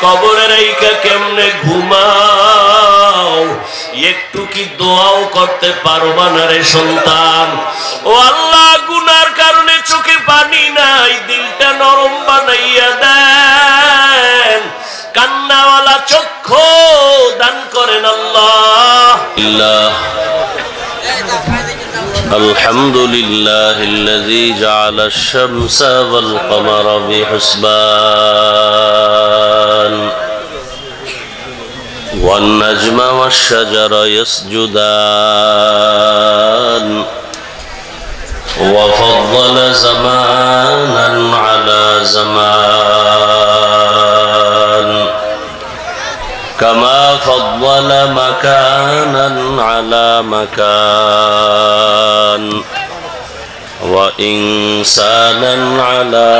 কবরে রাইখা কেমনে ঘুমাও, একটু কি দোয়াও করতে পারবা না রে সন্তান? ও আল্লাহ, গুনার কারণে চোখে পানি নাই, দিলটা নরম বানাইয়া দেন, কান্নাওয়ালা চক্ষু দান করেন আল্লাহ। الحمد لله الذي جعل الشمس والقمر بحسبان والنجم والشجر يسجدان وفضل زمانا على زمان كما فضل مكانا على مكان وإنسانا على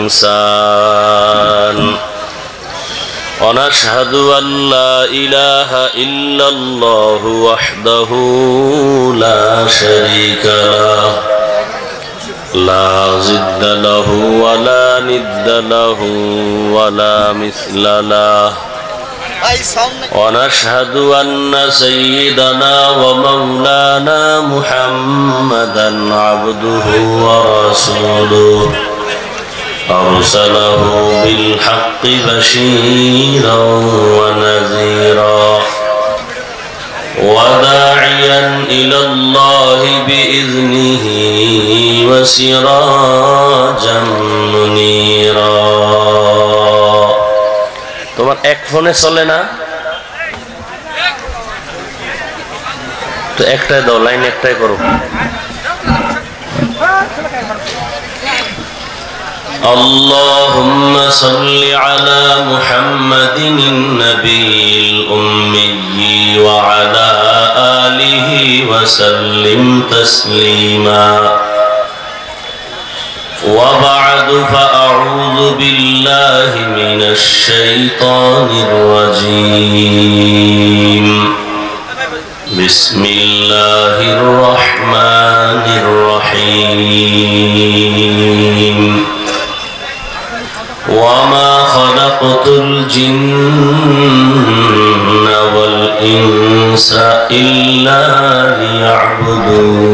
إنسان ونشهد أن لا إله إلا الله وحده لا شريك له لا ضد له ولا ند له ولا مثل له ونشهد أن سيدنا ومولانا محمدا عبده ورسوله أرسله بالحق بشيرا ونذيرا وداعيا إلى الله بإذنه وسراجا منيرا তোমার এক ফোনে চলে না তো একটাই দাও, লাইন একটাই করো। اللهم صل على محمد النبي الأمي وعلى آله وسلم تسليما وبعد فأعوذ بالله من الشيطان الرجيم بسم الله الرحمن الرحيم وما خلقت الجن والإنس إلا ليعبدون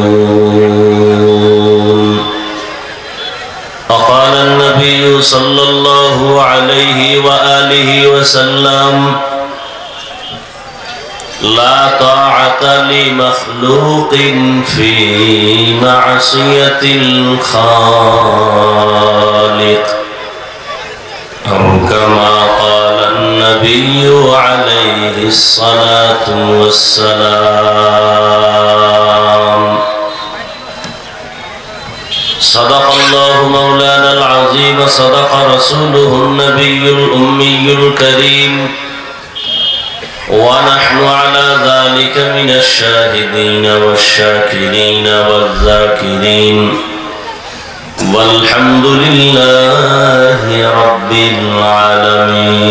وقال النبي صلى الله عليه وآله وسلم لا طاعة لمخلوق في معصية الخالق أو كما قال النبي عليه الصلاة والسلام صدق الله مولانا العظيم صدق رسوله النبي الأمي الكريم ونحن على ذلك من الشاهدين والشاكرين والذاكرين والحمد لله رب العالمين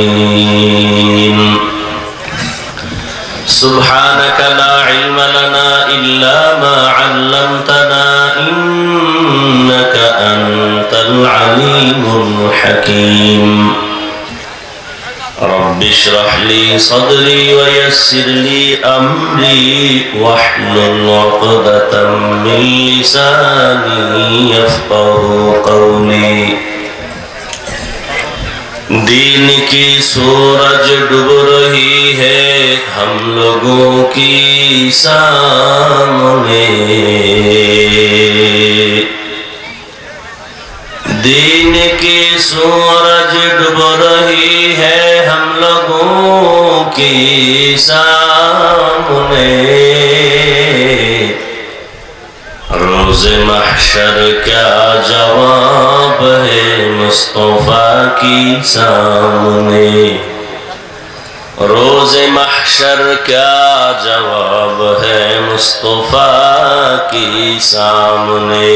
سبحانك لا علم لنا إلا ما علمتنا إنك أنت العليم الحكيم رب اشرح لي صدري ويسر لي أمري واحلل عقدة من لساني يفقه قولي دین کی سورج ڈوب رہی ہے ہم لوگوں کی سامنے دین کی سورج ڈوب رہی ہے ہم لوگوں کی سامنے روز محشر کیا جواب ہے مصطفیٰ کی سامنے روز محشر کیا جواب ہے مصطفیٰ کی سامنے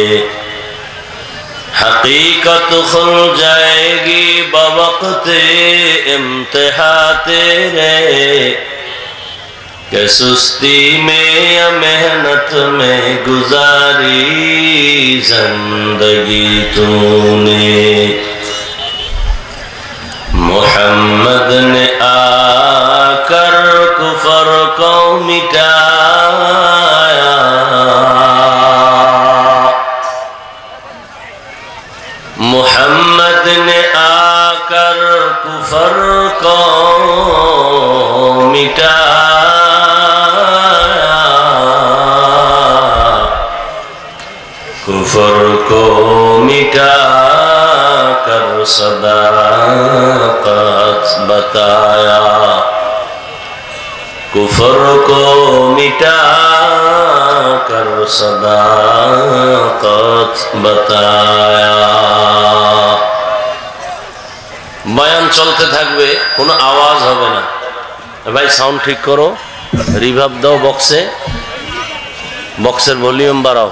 حقیقت کھل جائے گی بوقت امتحان تیرے کہ سستی میں یا محنت میں گزاری زندگی تو نے मोहम्मद ने आकर कुफर को मिटाया, मोहम्मद ने आकर कुफर को मिटाया, कुफर को मिटा कर सदाकत बताया, कुफर को मिटा कर सदाकत बताया। बयान चलते থাকবে, কোনো আওয়াজ হবে না। ভাই সাউন্ড ঠিক করো, রিভার্ব দাও বক্সে, বক্সের ভলিউম বাড়াও।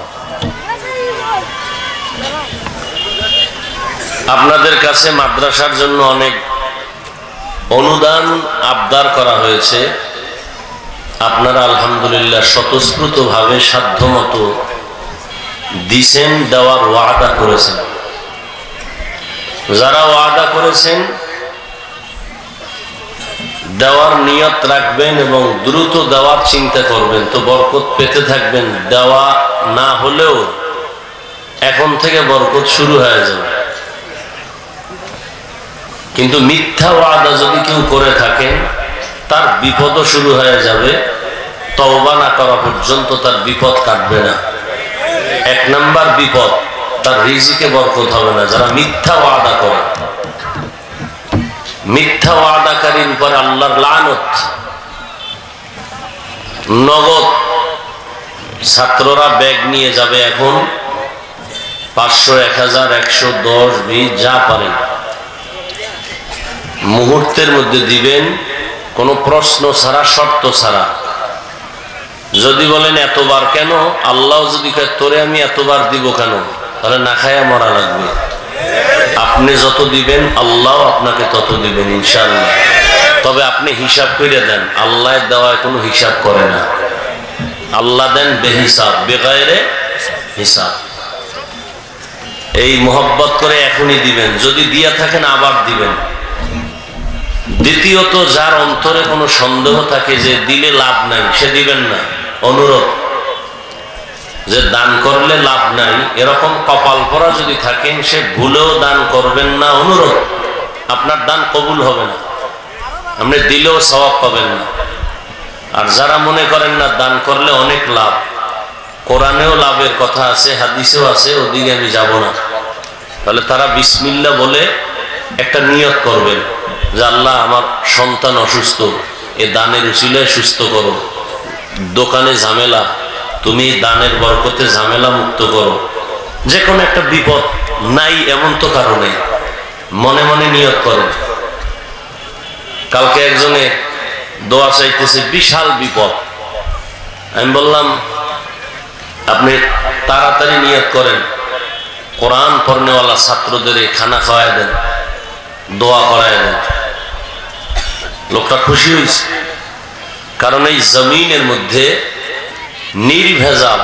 আপনাদের কাছে মাদ্রাসার জন্য অনেক অনুদান আবদার করা হয়েছে, আপনারা আলহামদুলিল্লাহ স্বতঃস্ফূর্তভাবে সাধ্যমতো দিছেন, দেওয়ার ওয়াদা করেছেন। যারা ওয়াদা করেছেন দেওয়ার নিয়ত রাখবেন এবং দ্রুত দেওয়ার চিন্তা করবেন, তো বরকত পেতে থাকবেন। দেওয়া না হলেও এখন থেকে বরকত শুরু হয়ে যাবে। কিন্তু মিথ্যা ওয়াদা যদি কেউ করে থাকেন তার বিপদও শুরু হয়ে যাবে, তওবা না করা পর্যন্ত তার বিপদ কাটবে না। এক নাম্বার বিপদ, তার রিজিকে বরকত হবে না। যারা মিথ্যা ওয়াদা করে, মিথ্যা ওয়াদাকারীর উপর আল্লাহর লানত। নগদ ছাত্ররা ব্যাগ নিয়ে যাবে এখন, 500, 1000, 100, 10, 20 যা পারেন মুহূর্তের মধ্যে দিবেন, কোনো প্রশ্ন ছাড়া, শর্ত ছাড়া। যদি বলেন এতবার কেন, আল্লাহ যদি কয় তোরে আমি এতবার দিব কেন, তাহলে না খায়া মরা লাগবে। আপনি যত দিবেন আল্লাহ আপনাকে তত দিবেন ইনশাআল্লাহ। তবে আপনি হিসাব করে দেন, আল্লাহ দেওয়ায় কোনো হিসাব করে না। আল্লাহ দেন বেহিসাব, বেগায়রে হিসাব। এই মোহব্বত করে এখনই দিবেন, যদি দিয়া থাকেন আবার দিবেন। দ্বিতীয়ত, যার অন্তরে কোনো সন্দেহ থাকে যে দিলে লাভ নাই, সে দিবেন না। অনুরোধ, যে দান করলে লাভ নাই এরকম কপাল পরা যদি থাকেন, সে ভুলেও দান করবেন না। অনুরোধ, আপনার দান কবুল হবে না, আপনি দিলেও সওয়াব পাবেন না। আর যারা মনে করেন না দান করলে অনেক লাভ, কোরআনেও লাভের কথা আছে, হাদিসেও আছে, ওদিকে আমি যাব না, তাহলে তারা বিসমিল্লাহ বলে একটা নিয়ত করবেন যে আল্লাহ আমার সন্তান অসুস্থ, এ দানের উসিলায় সুস্থ করো। দোকানে ঝামেলা, তুমি দানের বরকতে ঝামেলা মুক্ত করো। যে কোনো একটা বিপদ নাই এমন তো কারণে মনে মনে নিয়ত করেন। কালকে একজনে দোয়া চাইতেছে, বিশাল বিপদ। আমি বললাম আপনি তাড়াতাড়ি নিয়ত করেন, কোরআন পড়নেওয়ালা ছাত্রদের খানা খাওয়ায় দেন, দোয়া করায় দেন। লোকটা খুশি হয়েছে, কারণ এই জমিনের মধ্যে নির্ভেজাল,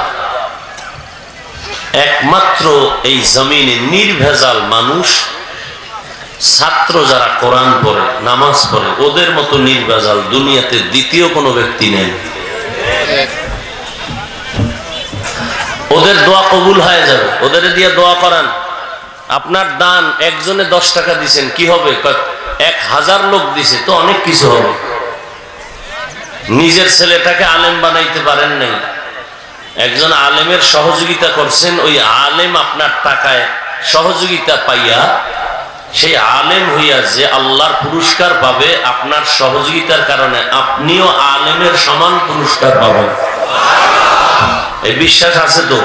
একমাত্র এই জমিনে নির্ভেজাল মানুষ ছাত্র যারা কোরআন পড়ে, নামাজ পড়ে, ওদের মতো নির্ভেজাল দুনিয়াতে দ্বিতীয় কোনো ব্যক্তি নেই। ওদের দোয়া কবুল হয়ে যাবে, ওদের দিয়ে দোয়া করান। আপনার দান, একজনে 10 টাকা দিছেন, কি হবে? 1000 লোক দিছে তো অনেক কিছু হবে। নিজের ছেলেটাকে আলেম বানাইতে পারেন নাই, একজন আলেমের সহযোগিতা করছেন, ওই আলেম আপনার টাকায় সহযোগিতা পাইয়া সেই আলেম হইয়া যে আল্লাহর পুরস্কার পাবে, আপনার সহযোগিতার কারণে আপনিও আলেমের সমান পুরস্কার পাবেন। এই বিশ্বাস আছে তো?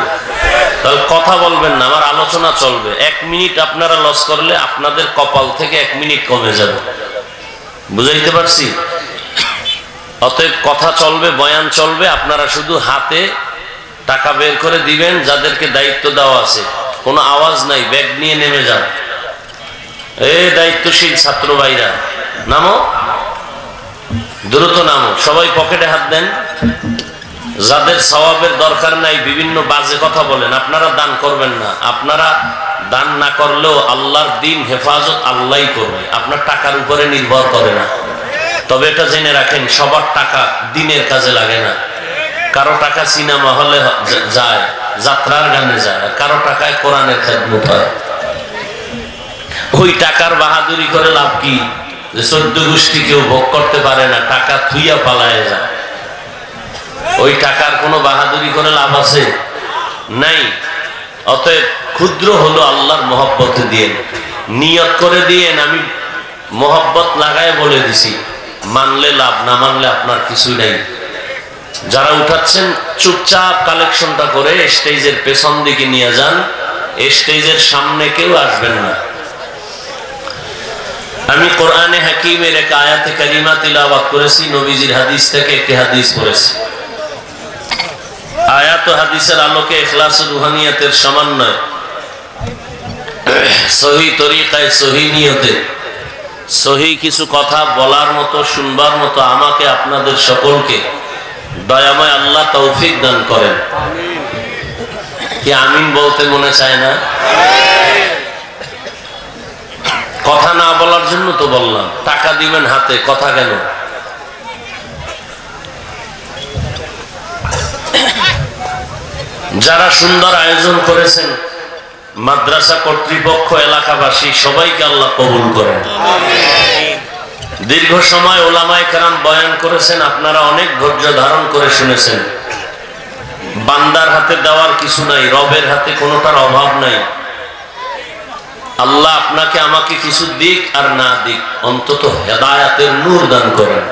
তাহলে কথা বলবেন না, আমার আলোচনা চলবে। 1 মিনিট আপনারা লস করলে আপনাদের কপাল থেকে 1 মিনিট কমে যাবে। বুঝাইতে পারছি? অতএব কথা চলবে, বয়ান চলবে, আপনারা শুধু হাতে টাকা বের করে দিবেন। যাদেরকে দায়িত্ব দেওয়া আছে, কোনো আওয়াজ নাই, ব্যাগ নিয়ে নেমে যান। এই দায়িত্বশীল ছাত্র ভাইরা নামো, দ্রুত নামো, সবাই পকেটে হাত দেন। যাদের সওয়াবের দরকার নাই, বিভিন্ন বাজে কথা বলেন, আপনারা দান করবেন না। আপনারা দান না করলেও আল্লাহর দিন হেফাজত আল্লাহই করবে, আপনার টাকার উপরে নির্ভর করে না। তবে এটা জেনে রাখেন, সবার টাকা দিনের কাজে লাগে না। কারো টাকা সিনেমা হলে যায়, যাত্রার গানে যায়, কারো টাকায় কোরআনের খেদমত হয়। ওই টাকার বাহাদুরি করে লাভ কি? যে 14 গোষ্ঠী কেউ ভোগ করতে পারে না, টাকা থুইয়া পালায় যায়। ওই টাকার কোনো বাহাদুরি করে লাভ আছে? নাই। অতএব ক্ষুদ্র হলো আল্লাহর মহব্বতে দিয়েন, নিয়ত করে দিয়েন। আমি মহব্বত লাগায় বলে দিছি, মানলে লাভ, না মানলে আপনার কিছুই নাই। যারা উঠাচ্ছেন চুপচাপ কালেকশনটা করে স্টেজের পেছন দিকে নিয়ে যান, স্টেজের সামনে কেউ আসবেন না। আমি কোরআনে হাকিমের এক আয়াতে কারিমা তিলাওয়াত করেছি, নবীজির হাদিস থেকে একটি হাদিস পড়েছি। আয়াত ও হাদিসের আলোকে ইখলাস ও রুহানিয়াতের সমন্বয়, সহি তরিকায়, সহি নিয়তে সহি কিছু কথা বলার মতো, শুনবার মতো আমাকে আপনাদের সকলকে দয়াময় আল্লাহ তৌফিক দান করেন। কি আমিন বলতে মনে চায় না? কথা না বলার জন্য তো বললাম। টাকা দিবেন হাতে, কথা কেন? যারা সুন্দর আয়োজন করেছেন, মাদ্রাসা কর্তৃপক্ষ, এলাকাবাসী, সবাইকে আল্লাহ কবুল করেন। দীর্ঘ সময় ওলামায়ে কেরাম বয়ান করেছেন, আপনারা অনেক ধৈর্য ধারণ করে শুনেছেন। বান্দার হাতে দেওয়ার কিছু নাই, রবের হাতে কোনোটার অভাব নাই। আল্লাহ আপনাকে আমাকে কিছু দিক আর না দিক, অন্তত হেদায়াতের নূর দান করেন,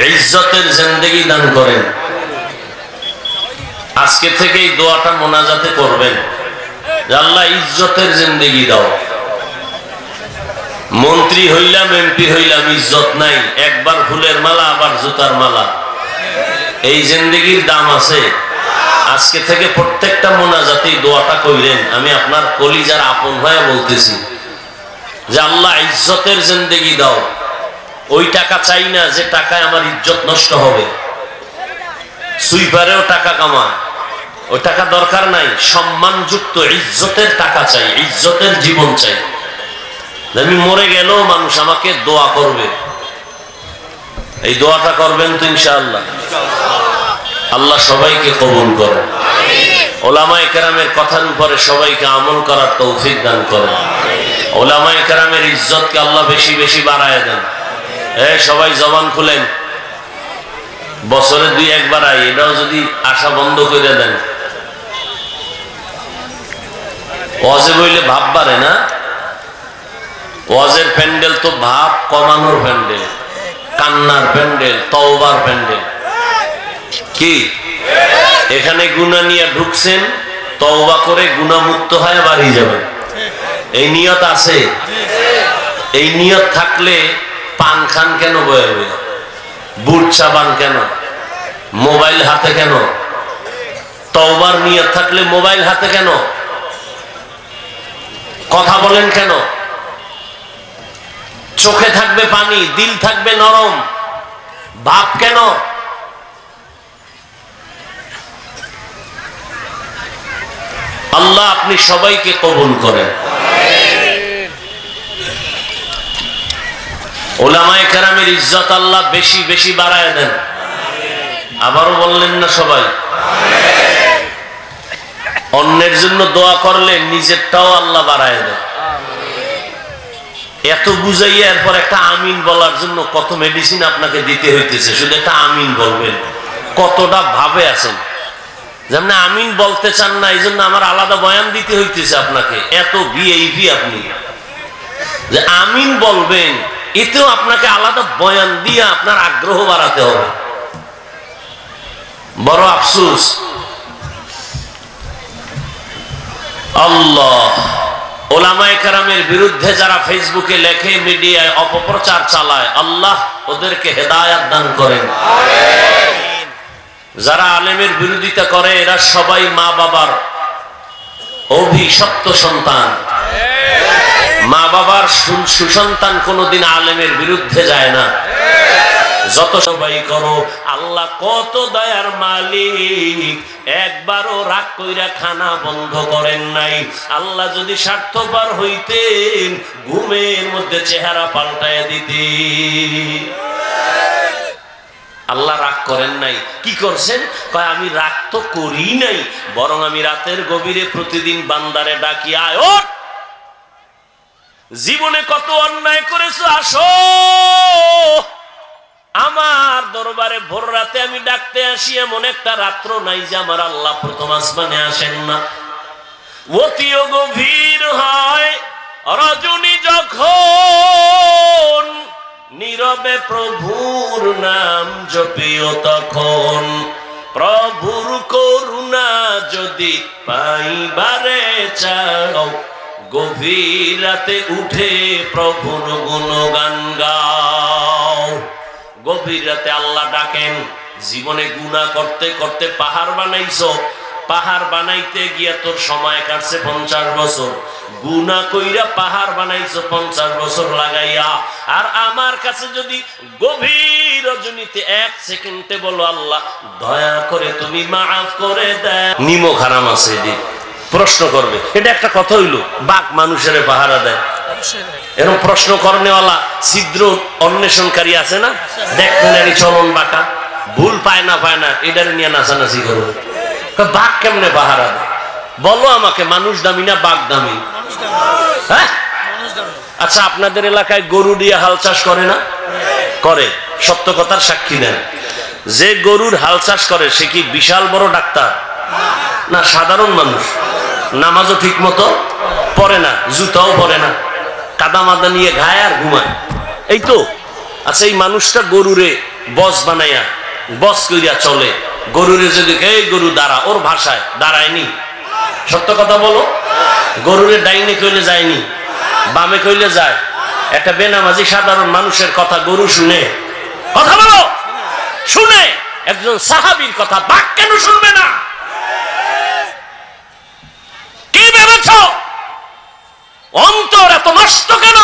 ইজ্জতের জিন্দেগি দান করেন। আজকে থেকে এই দোয়াটা মোনাজাতে করবেন, আল্লাহ ইজ্জতের জিন্দেগি দাও। মন্ত্রী হইলাম, এমপি হইলাম, ইজ্জত নাই, একবার ফুলের মালা, আবার জুতার মালা, এই জিন্দেগির দাম আছে। আজকে থেকে প্রত্যেকটা মোনাজাতে দোয়াটা কইলেন। আমি আপনার কলিজার আপন হয়ে বলতেছি যে আল্লাহ ইজ্জতের জিন্দেগি দাও। ওই টাকা চাই না যে টাকায় আমার ইজ্জত নষ্ট হবে। সুইপারেও টাকা কামায়, ওই টাকা দরকার নাই। সম্মানযুক্ত ইজ্জতের টাকা চাই, ইজ্জতের জীবন চাই। আমি মরে গেলেও মানুষ আমাকে দোয়া করবে। এই দোয়াটা করবেন তো ইনশাআল্লাহ? আল্লাহ সবাইকে কবুল করেন। ওলামায়ে কেরামের কথার উপরে সবাইকে আমল করার তৌফিক দান করেন। ওলামায়ে কেরামের ইজ্জতকে আল্লাহ বেশি বেশি বাড়ায় দেন। সবাই জবান খুলেন। বছরে 2-1 বার আই, এটাও যদি আশা বন্ধ করে দেন। ওয়াজে বইলে ভাব বাড়ে না? ওয়াজের প্যান্ডেল তো ভাব কমানোর প্যান্ডেল, কান্নার প্যান্ডেল, তওবার প্যান্ডেল। কি এখানে গুনাহ নিয়ে ঢুকছেন, তওবা করে গুনাহমুক্ত হয়ে বাড়ি যাবেন, এই নিয়ত আছে? এই নিয়ত থাকলে পান খান কেন বয়ে বয়ে? বুট সাবান কেন? মোবাইল হাতে কেন? তওবার নিয়ত থাকলে মোবাইল হাতে কেন? কথা বলেন কেন? চোখে থাকবে পানি, দিল থাকবে নরম, ভাব কেন? আল্লাহ আপনি সবাইকে কবুল করেন। ওলামায়ে কেরামের ইজ্জত আল্লাহ বেশি বেশি বাড়ায় দেন। আবারও বললেন না সবাই? অন্যের জন্য দোয়া করলে নিজেরটাও আল্লাহ বাড়ায় দেন। এত বুঝাইয়া এরপর একটা আমিন বলার জন্য কত মেডিসিন আপনাকে দিতে হইতেছে, শুধু একটা আমিন বলবেন। কতটা ভাবে আছেন, যেমন আমিন বলতে চান না, এই জন্য আমার আলাদা বয়ান দিতে হইতেছে আপনাকে। এত ভিআইপি আপনি যে আমিন বলবেন, এতেও আপনাকে আলাদা বয়ান দিয়ে আপনার আগ্রহ বাড়াতে হবে। বড় আফসোস। আল্লাহ ওলামায়ে কেরামের বিরুদ্ধে যারা ফেসবুকে লেখে, মিডিয়ায় অপপ্রচার চালায়, আল্লাহ ওদেরকে হেদায়াত দান করেন। যারা আলেমের বিরোধিতা করে, এরা সবাই মা বাবার অভিশপ্ত সন্তান। মা বাবার সুসন্তান কোনোদিন আলেমের বিরুদ্ধে যায় না। যত সবাই করো, আল্লাহ কত দয়ার মালিক, একবারও রাগ কইরা খানা বন্ধ করেন নাই। আল্লাহ যদি স্বার্থপর হইতেন ঘুমের মধ্যে চেহারা পাল্টায় দিতেন। আল্লাহ রাগ করেন নাই। কি করছেন? কয় আমি রাগ তো করি নাই, বরং আমি রাতের গভীরে প্রতিদিন বান্দারে ডাকি, আয় ওঠ, জীবনে কত অন্যায় করেছো, আসো আমার দরবারে। ভোর রাতে আমি ডাকতে আসি, এমন একটা রাত্র নাই যে আমার আল্লাহ প্রথম আসমানে আসেন না। অতিও গভীর হয় রজনী যখন, নীরবে প্রভুর নাম জপিও তখন। প্রভুর করুণা যদি পাইবারে চাও, গভীর রাতে উঠে প্রভুর গুণগান গাও। গভীর রাতে আল্লাহ ডাকেন। জীবনে গুনাহ করতে করতে পাহাড় বানাইছো, পাহাড় বানাইতে গিয়া তোর সময় কাটছে 50 বছর। গুনাহ কইরা পাহাড় বানাইছো 50 বছর লাগাইয়া। আর আমার কাছে যদি গভীর রজনীতে 1 সেকেন্ডে বলো, আল্লাহ দয়া করে তুমি মাফ করে দাও, নিমক হারাম আছে এদিকে প্রশ্ন করবে। এটা একটা কথা হইলো, বাঘ মানুষের পাহারা দেয়, এরকম প্রশ্ন করনেওয়ালা ছিদ্র অন্বেষণকারী আছে না, দেখবেন এর চলন বাঁকা, ভুল পায় না এটার নিয়ে নাচানাচি করবে। বাঘ কেমনে পাহারা দেয় বলো আমাকে? মানুষ দামি না বাঘ দামি? হ্যাঁ, আচ্ছা আপনাদের এলাকায় গরু দিয়ে হাল চাষ করে না? করে। সত্য কথার সাক্ষী দেন। যে গরুর হাল চাষ করে সে কি বিশাল বড় ডাক্তার না সাধারণ মানুষ? নামাজও ঠিক মতো পড়ে না, জুতাও পরে না, কাদা মাদা নিয়ে ঘায় আর ঘুমায়, এই তো। আচ্ছা এই মানুষটা গরুরে বস বানাইয়া বস কইরা চলে, গরুরে যদি এই গরু দাঁড়া, ওর ভাষায় দাঁড়ায়নি। সত্য কথা বলো, গরুরে ডাইনে কইলে যায়নি, বামে কইলে যায়। একটা বেনামাজি সাধারণ মানুষের কথা গরু শুনে? কথা বলো, শুনে। একজন সাহাবীর কথা বাঘ কেন শুনবে না? কি ভেবেছ? অন্তর এত নষ্ট কেন?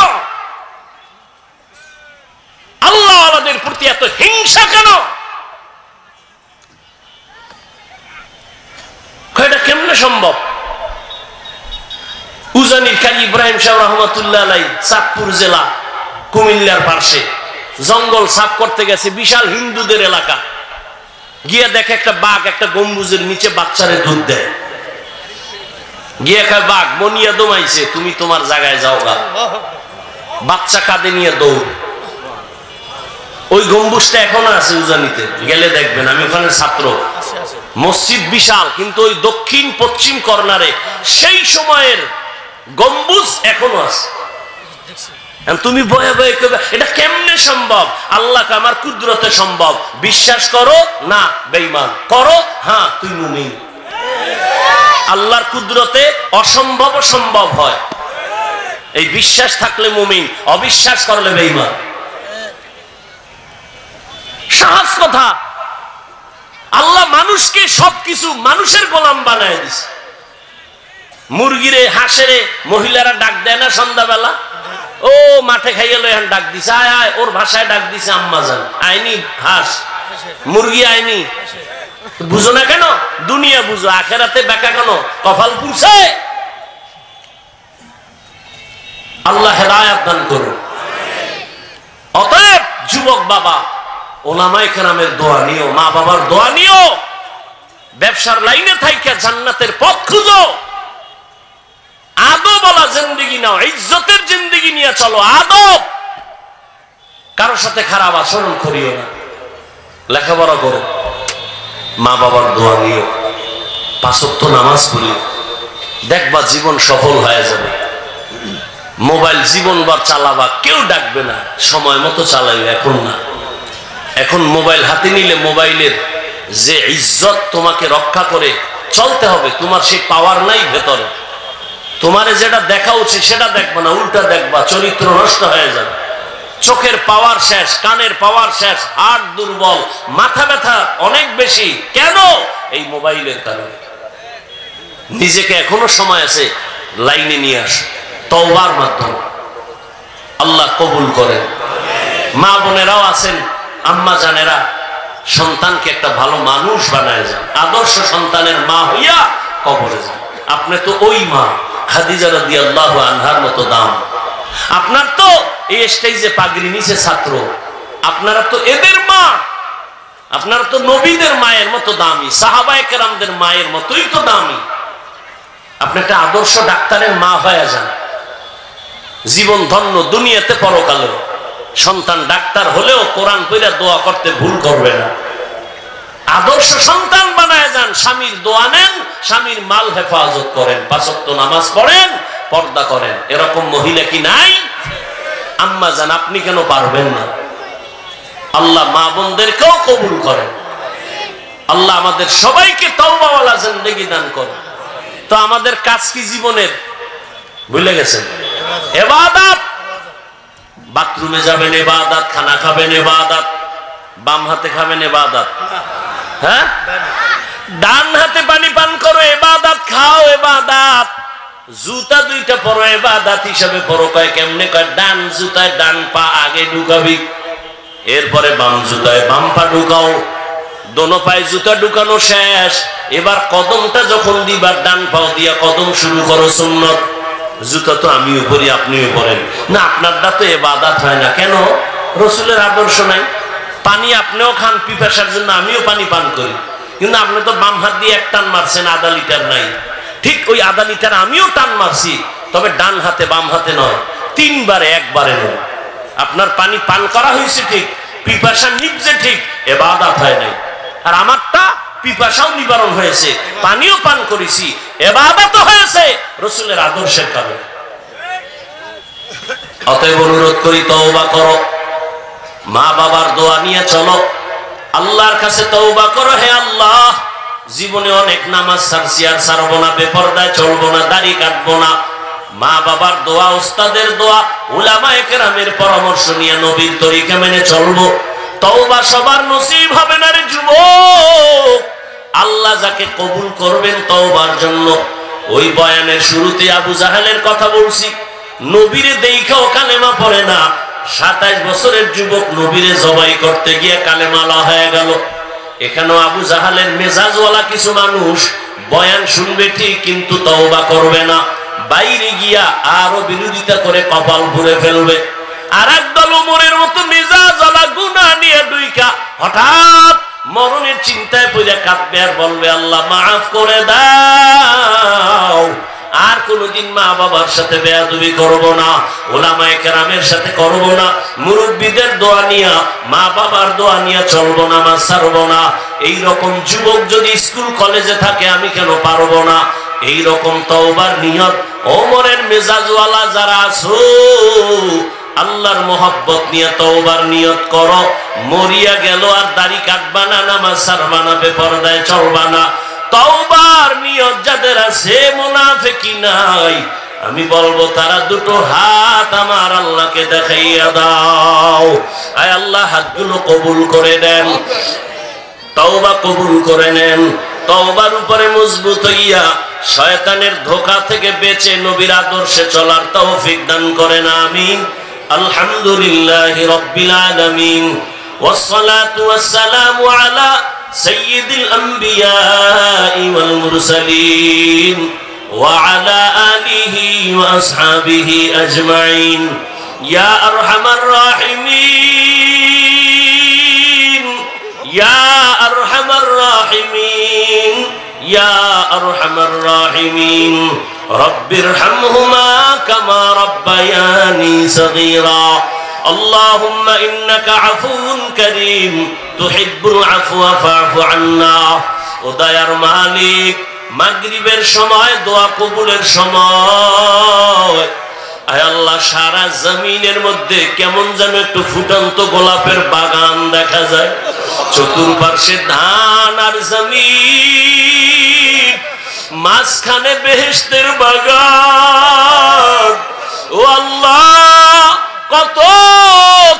আল্লাহ আমাদের প্রতি এত হিংসা কেন? এটা কেমনে সম্ভব? উজানির কাজী ইব্রাহিম সাহেব রহমাতুল্লাহ আলাইহি চাঁদপুর জেলা কুমিল্লার পাশে জঙ্গল সাফ করতে গেছে, বিশাল হিন্দুদের এলাকা। গিয়ে দেখে একটা বাঘ একটা গম্বুজের নিচে বাচ্চারে দুধ দেয়। গিয়ে খায় বাঘ, বনিয়া দমাইছে, তুমি তোমার জায়গায় যাও গা। বাচ্চা কাঁধে নিয়ে দৌড়। ওই গম্বুজটা এখনো আছে উজানিতে, গেলে দেখবেন। আমি ওখানে ছাত্র। মসজিদ বিশাল, কিন্তু ওই দক্ষিণ পশ্চিম কর্নারে সেই সময়ের গম্বুজ এখনো আছে। তুমি বয়ে বয়ে এটা কেমনে সম্ভব? আল্লাহ আমার কুদরতে সম্ভব। বিশ্বাস করো না বেঈমান, করো হ্যাঁ তুই মুমিন। আল্লাহর কুদরতে অসম্ভব সম্ভব হয়। এই বিশ্বাস থাকলে মুমিন, অবিশ্বাস করলে বেঈমান। সহজ কথা। আল্লাহ মানুষকে সবকিছু মানুষের গোলাম বানায় দিছে। মুরগিরে হাঁসেরে মহিলারা ডাক দেয় না সন্ধ্যাবেলা? ও মাঠে খাইয়ে লো, এখন ডাক দিছে, আয় আয়, ওর ভাষায় ডাক দিছে আম্মাজান। আইনি হাঁস, মুরগি আইনি। বুঝো না কেন? দুনিয়া বুঝো, আখেরাতে বেকা কেন? কপাল পুড়ছে। আল্লাহ হেদায়েত দান করুন। অতএব যুবক বাবা, ওলামায়ে কেরামের দোয়া নিও, মা বাবার দোয়া নিও। ব্যবসার লাইনে থাইকা জান্নাতের পথ খুঁজো। আদব বলা জিন্দেগি নাও, ইজ্জতের জিন্দেগি নিয়ে চলো। আদব, কারোর সাথে খারাপ আচরণ করিও না। লেখাপড়া করো, মা বাবার দোয়া নিও, 5 ওয়াক্ত নামাজ পড়িও, দেখবা জীবন সফল হয়ে যাবে। মোবাইল জীবনভর চালাবা, কেউ ডাকবে না, সময় মতো চালাইও। এখন না, এখন মোবাইল হাতে নিলে মোবাইলের যে ইজ্জত তোমাকে রক্ষা করে চলতে হবে, তোমার সেই পাওয়ার নাই ভেতরে। তোমারে যেটা দেখা উচিত সেটা দেখবা না, উল্টা দেখবা, চরিত্র নষ্ট হয়ে যাবে। চোখের পাওয়ার শেষ, কানের পাওয়ার শেষ, হার্ট দুর্বল, মাথা ব্যথা অনেক বেশি। কেন? এই মোবাইলের কারণে। নিজেকে এখনো সময় আছে, লাইনে নিয়ে আস তওবার মাধ্যমে। আল্লাহ কবুল করেন। মা বোনেরাও আছেন, আম্মা জানেরা সন্তানকে একটা ভালো মানুষ বানায় যান, আদর্শ সন্তানের মা হইয়া কবরে যান। আপনি তো ওই মা খাদিজা রাদিয়াল্লাহু আনহার মতো দাম। আপনার তো এই স্টেজে পাগড়ি নিচে ছাত্র, আপনারা তো এদের মা, আপনারা তো নবীদের মায়ের মতো দামি, সাহাবায়ে কেরামদের মায়ের মতোই তো দামি। আপনি একটা আদর্শ ডাক্তারের মা হয়ে যান, জীবন ধন্য দুনিয়াতে পরকালে। সন্তান ডাক্তার হলেও কোরআন পড়ে দোয়া করতে ভুল করবে না। আদর্শ সন্তান বানায় যান, স্বামীর দোয়া নেন, স্বামীর মাল হেফাজত করেন, 5 ওয়াক্ত নামাজ পড়েন, পর্দা করেন। এরকম মহিলা কি নাই? আম্মা জান, আপনি কেন পারবেন না? আল্লাহ মা বোনদেরকেও কবুল করেন। আল্লাহ আমাদের সবাইকে তওবাওয়ালা জিন্দেগি দান করেন। তো আমাদের কাজ কি জীবনের? ভুলে গেছেন? ইবাদত। বাথরুমে যাবেন ইবাদত, খানা খাবেন ইবাদত, বাম হাতে খাবেন ইবাদত, হ্যাঁ, ডান হাতে পানি পান করো ইবাদত, খাও ইবাদত, জুতা দুইটা পরো ইবাদত হিসাবে পরো। কয় কেমনে? কয় ডান জুতায় ডান পা আগে ঢুকাবি, এরপরে বাম জুতায় বাম পা ঢুকাও। দোনো পায়ে জুতা ঢুকানো শেষ, এবার কদমটা যখন দিবার ডান পাও দিয়া কদম শুরু করো। সুন্নত। জুতা তো আমিও পরি, আপনিও পরেন না, আপনারটা তো ইবাদত হয় না কেন? রাসূলের আদর্শ নাই। পানি আপনিও খান পিপাসার জন্য, আমিও পানি পান করি, কিন্তু আপনি তো বাম হাত দিয়ে 1 টান মারছেন, আধা লিটার নাই। ঠিক ওই আধা লিটার আমিও টান মারছি, তবে ডান হাতে বাম হাতে নয়, 3 বারে, একবারে নয়। আপনার পানি পান করা হয়েছে ঠিক, পিপাসা নিবছে ঠিক, ইবাদত হয় নাই। আর আমারটা পিপাসাও নিবারণ হয়েছে, পানিও পান করেছি, ইবাদতও হয়েছে রাসূলের আদর্শের কারণে। অতএব অনুরোধ করি, তওবা করো, মা বাবার দোয়া নিয়ে চলো, আল্লাহর কাছে তওবা করো। হে আল্লাহ, জীবনে অনেক নামাজ ছাড়ছি, আর ছাড়বো না, বেপরদায় চলবো না, দাড়ি কাটবো না। মা বাবার দোয়া, উস্তাদের দোয়া, উলামায়ে কেরামের পরামর্শ নিয়ে নবীর তরিকা মেনে চলবো। তওবা সবার নসিব হবে না রে যুবক। আল্লাহ যাকে কবুল করবেন তওবার জন্য, ওই বয়ানের শুরুতে আবু জাহেলের কথা বলছি, নবীরে দেখাও কালেমা পড়ে না। 27 বছরের যুবক নবীরে জবাই করতে গিয়ে কালেমা লা হয়ে গেল। এখানেও আবু জাহেলের মেজাজওয়ালা কিছু মানুষ বয়ান শুনবে ঠিক, কিন্তু তওবা করবে না, বাইরে গিয়া আরো বিরোধিতা করে কপাল ভরে ফেলবে। আর একদল ওমরের মতো মেজাজওয়ালা গুনাহ নিয়ে ডুইকা হঠাৎ মরণের চিন্তায় পড়ে কাঁদবে আর বলবে, আল্লাহ মাফ করে দাও, আর কোনদিন মা বাবার সাথে বেয়াদবি করব না, উলামায়ে কেরামের সাথে করব না, মুরব্বিদের দোয়া নিয়া, মা বাবার দোয়া নিয়া চলবো না, নামাজ ছাড়বো না। এই রকম যুবক যদি স্কুল কলেজে থাকে, আমি কেন পারবো না? এই রকম তওবার নিয়ত ওমরের মেজাজওয়ালা যারা আছো, আল্লাহর মোহাব্বত নিয়ে তওবার নিয়ত করো। মরিয়া গেল আর দাড়ি কাটবা না, নামাজ ছাড়বা না, বেপরদায় চলবা না। তওবার নিয়ত যাদের আছে, মুনাফিকি নাই, আমি বলবো তারা দুটো হাত আমার আল্লাহকে দেখাইয়া দাও। আয় আল্লাহ, হাতগুলো কবুল করে দেন, তওবা কবুল করে নেন। তওবার উপরে মজবুত হইয়া শয়তানের ধোঁকা থেকে বেঁচে নবীর আদর্শে চলার তৌফিক দান করেন, আমিন। আলহামদুলিল্লাহি রাব্বিল আলামিন, ওয়াসসালাতু ওয়াসসালামু আলা সাইয়্যিদিল আমবিয়াই ওয়াল মুরসালিন ওয়া আলা আলিহি ওয়া আসহাবিহি আজমাইন। ইয়া আরহামার রাহিমিন, ইয়া আরহামার রাহিমিন, ইয়া আরহামার রাহিমিন। রব্বিরহামহুমা কামা রাব্বায়ানি সগীরা। اللهم إنك عفو كريم تحب العفو فاعف عنا। ও দয়ার মালিক, মাগরিবের সময় দোয়া কবুলের সময়, আয় আল্লাহ, সারা জমিনের মধ্যে কেমন যেন একটু ফুটন্ত গোলাপের বাগান দেখা যায়, চতুর্পার্শ্বে ধান আর জমিন, মাঝখানে বেহেশতের বাগান। ও আল্লাহ, কত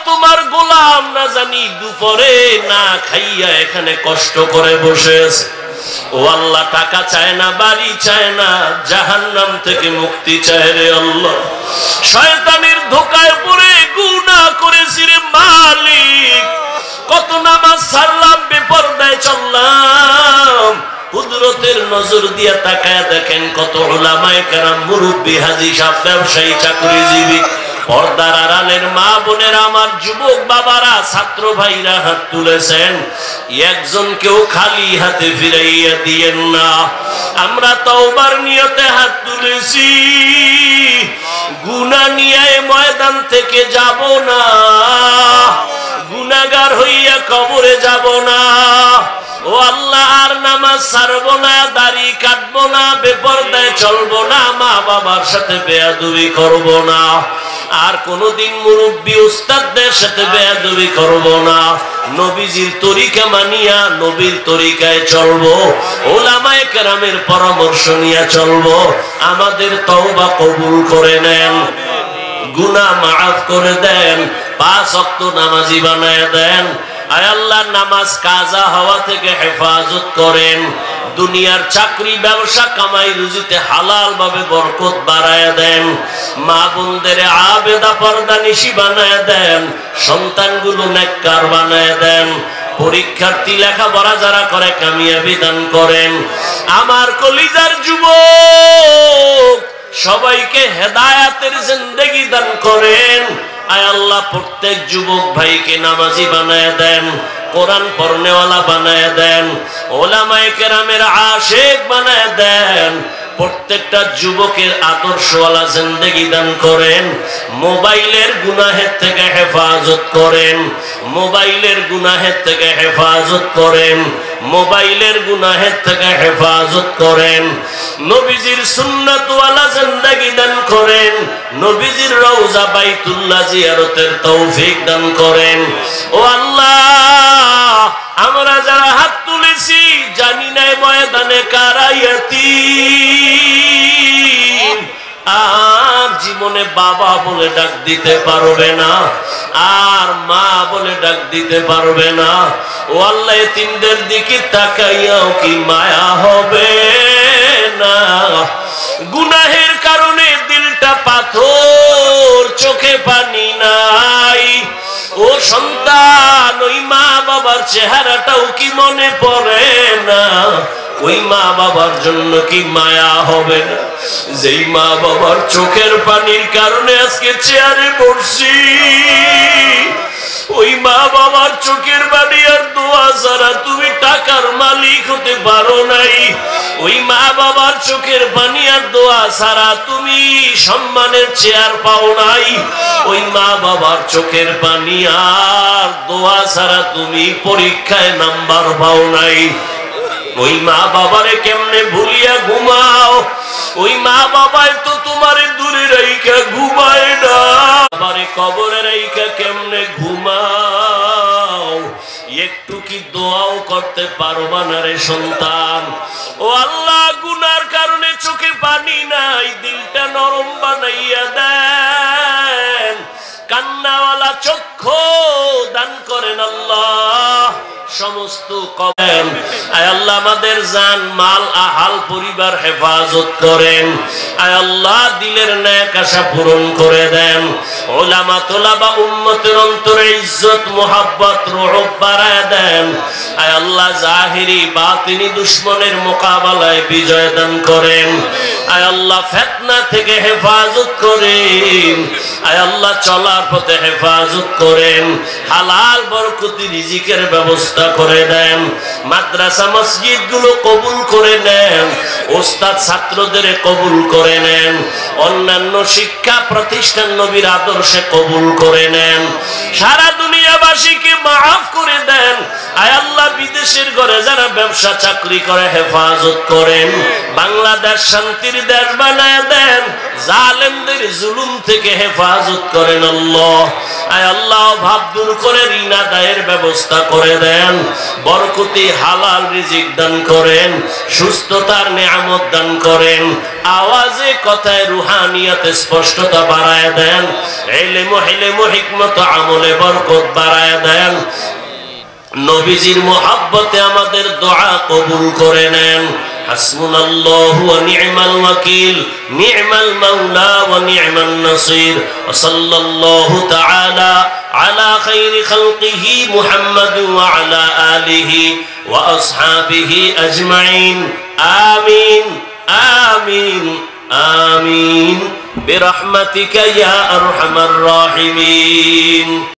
তোমার গোলাম না জানি দুপুরে না খাইয়া এখানে কষ্ট করে বসে আছে। ও আল্লাহ, টাকা চায় না, বাড়ি চায় না, জাহান্নাম থেকে মুক্তি চায় রে আল্লাহ। শয়তানের ধোঁকায় পড়ে গুনাহ করেছি রে মালিক, কত জগতের নজর দিয়া তাকায়া দেখেন কত উলামায়ে কেরাম, মুরব্বী, হাজী সাহেব, ব্যবসায়ী, চাকরিজীবী, পর্দার আড়ালের মা বোনেরা, আমার যুবক বাবারা, ছাত্র ভাইরা হাত তুলেছেন। একজনকেও খালি হাতে ফিরাইয়া দিয়েন না। আমরা তওবার নিয়তে হাত তুলেছি, গুনাহ নিয়ে ময়দান থেকে যাব না, গুনাহগার হইয়া কবরে যাব না। ও আল্লাহ, আর নামাজ ছাড়বো না, দাড়ি কাটবো না, বেপরদায় চলবো না, মা বাবার সাথে বেয়াদবি করব না, আর কোনদিন মুরব্বী উস্তাদদের সাথে বেয়াদবি করব না। নবীজির তরিকা মানিয়া নবীর তরিকায় চলবো, উলামায়ে কেরামের পরামর্শ নিয়ে চলবো। আমাদের তওবা কবুল করে নেন, গুনাহ মাফ করে দেন, 5 ওয়াক্ত নামাজি বানায় দেন। আয় আল্লাহ, নামাজ কাজা হওয়া থেকে হেফাজত করেন। দুনিয়ার চাকরি, ব্যবসা, কামাই, রুজিতে হালাল ভাবে বরকত বাড়ায় দেন। মা বোনদের আবেদা পর্দানিশী বানায় দেন। সন্তানগুলো নেককার বানায় দেন। পরীক্ষার্থী, লেখাপড়া যারা করে কামিয়াবি দান করেন। আমার কলিজার যুবক সবাইকে হেদায়াতের জিন্দেগি দান করেন। আয় আল্লাহ, প্রত্যেক যুবক ভাইকে নামাজি বানায় দেন, কোরআন পড়নেওয়ালা বানায় দেন, উলামায়ে কেরামের আশিক বানায় দেন। প্রত্যেকটা যুবকের আদর্শওয়ালা জিন্দেগি দান করেন। মোবাইলের গুনাহের থেকে হেফাজত করেন, মোবাইলের গুনাহের থেকে হেফাজত করেন, মোবাইলের গুনাহের থেকে হেফাজত করেন। নবীজির সুন্নাতওয়ালা জিন্দেগি দান করেন। নবীজির রওজা বাইতুল্লাহ জিয়ারতের তৌফিক দান করেন। ও আল্লাহ, আমরা যারা হাত তুলেছি জানি না ময়দানে কারা ইয়াতীম, আর জীবনে বাবা বলে ডাক দিতে পারবে না, আর মা বলে ডাক দিতে পারবে না। ও আল্লাহ, এতিমদের দিকে তাকাইয়াও কি মায়া হবে না? গুনাহের কারণে দিলটা পাথর, চোখে পানি নাই। ও সন্তান, ওই মা বাবার চেহারাটাও কি মনে পড়ে না? ওই মা বাবার জন্য কি মায়া হবে না? যেই মা বাবার চোখের পানির কারণে আজকে চেয়ারে বসছি, ওই মা বাবার চোখের পানি আর দোয়া ছাড়া তুমি টাকার মালিক হতে পারো নাই। ওই মা বাবার চোখের পানি আর দোয়া ছাড়া তুমি সম্মানের চেয়ার পাও নাই। ওই মা বাবার চোখের পানি আর দোয়া ছাড়া তুমি পরীক্ষায় নাম্বার পাও নাই। ওই মা বাবারে কেমনে ভুলিয়া ঘুমাও? ওই মা বাবায় তো তোমারে দূরে রাইখা ঘুমায় না, বাবারে কবরে রাইখা কেমনে ঘুমাও? একটু কি দোয়াও করতে পারবা না রে সন্তান? ও আল্লাহ, গুনার কারণে চোখে পানি নাই, দিলটা নরম বানাইয়া দেন, কান্নাওয়ালা চক্ষু দান করেন আল্লাহ। সমস্ত কবেন আয় আল্লাহ, আমাদের জান মাল আহাল পরিবার হেফাজত করেন। আয় আল্লাহ, দিলের নেক আশা পূরণ করে দেন। উলামা তোলাবা উম্মতের অন্তরে ইজ্জত, মোহাব্বত, রহব বাড়ায় দেন। আয় আল্লাহ, জাহিরি বাতিনি দুশ্মনের মোকাবেলায় বিজয় দান করেন। আয় আল্লাহ, ফিতনা থেকে হেফাজত করেন। আয় আল্লাহ, চলার পথে হেফাজত করেন। হালাল বরকতি রিজিকের ব্যবস্থা করে দেন। মাদ্রাসা মসজিদ গুলো কবুল করে নেন। ওস্তাদ ছাত্রদের কবুল করে নেন। অন্যান্য শিক্ষা প্রতিষ্ঠান নবীর আদর্শে কবুল করে নেন। সারা দুনিয়াবাসীকে মাফ করে দেন। আয় আল্লাহ, বিদেশের ঘরে যারা ব্যবসা চাকরি করে হেফাজত করেন। বাংলাদেশ শান্তির দেশ বানায় দেন। জালেমদের জুলুম থেকে হেফাজত করেন আল্লাহ। আয় আল্লাহ, অভাব দূর করে ঋণ আদায়ের ব্যবস্থা করে দেন। বরকতি হালাল রিজিক দান করেন। সুস্থতার নিয়ামত দান করেন। আওয়াজে কথায় রুহানিয়াতে স্পষ্টতা বাড়ায় দেন। ইলম হিকমত আমলে বরকত বাড়ায় দেন। নবীজির মোহাব্বতে আমাদের দোয়া কবুল করে নেন। হাসবুনাল্লাহু ওয়া নি'মাল ওয়াকিল, নি'মাল মাওলা ওয়া নি'মান নাসির। ওয়া সাল্লাল্লাহু তাআলা على خير خلقه محمد وعلى آله وأصحابه أجمعين آمين آمين آمين برحمتك يا أرحم الراحمين.